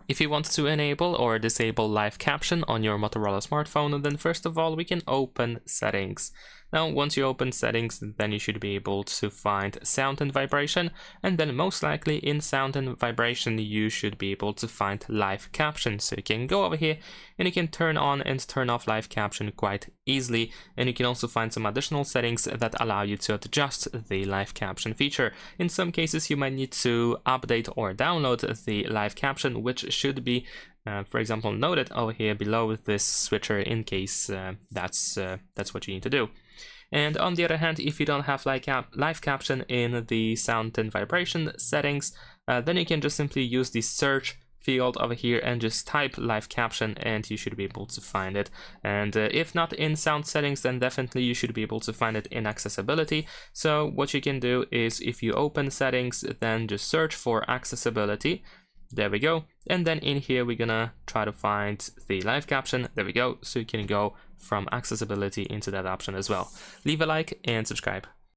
If you want to enable or disable live caption on your Motorola smartphone, then first of all we can open settings. Now once you open settings, then you should be able to find sound and vibration, and then most likely in sound and vibration you should be able to find live caption. So you can go over here and you can turn on and turn off live caption quite easily, and you can also find some additional settings that allow you to adjust the live caption feature. In some cases you might need to update or download the live caption, which should be for example noted over here below this switcher in case that's what you need to do. And on the other hand, if you don't have live caption in the sound and vibration settings, then you can just simply use the search field over here and just type live caption and you should be able to find it. And if not in sound settings, then definitely you should be able to find it in accessibility. So what you can do is if you open settings, then just search for accessibility. There we go. And then in here we're gonna try to find the live caption. There we go. So you can go from accessibility into that option as well. Leave a like and subscribe.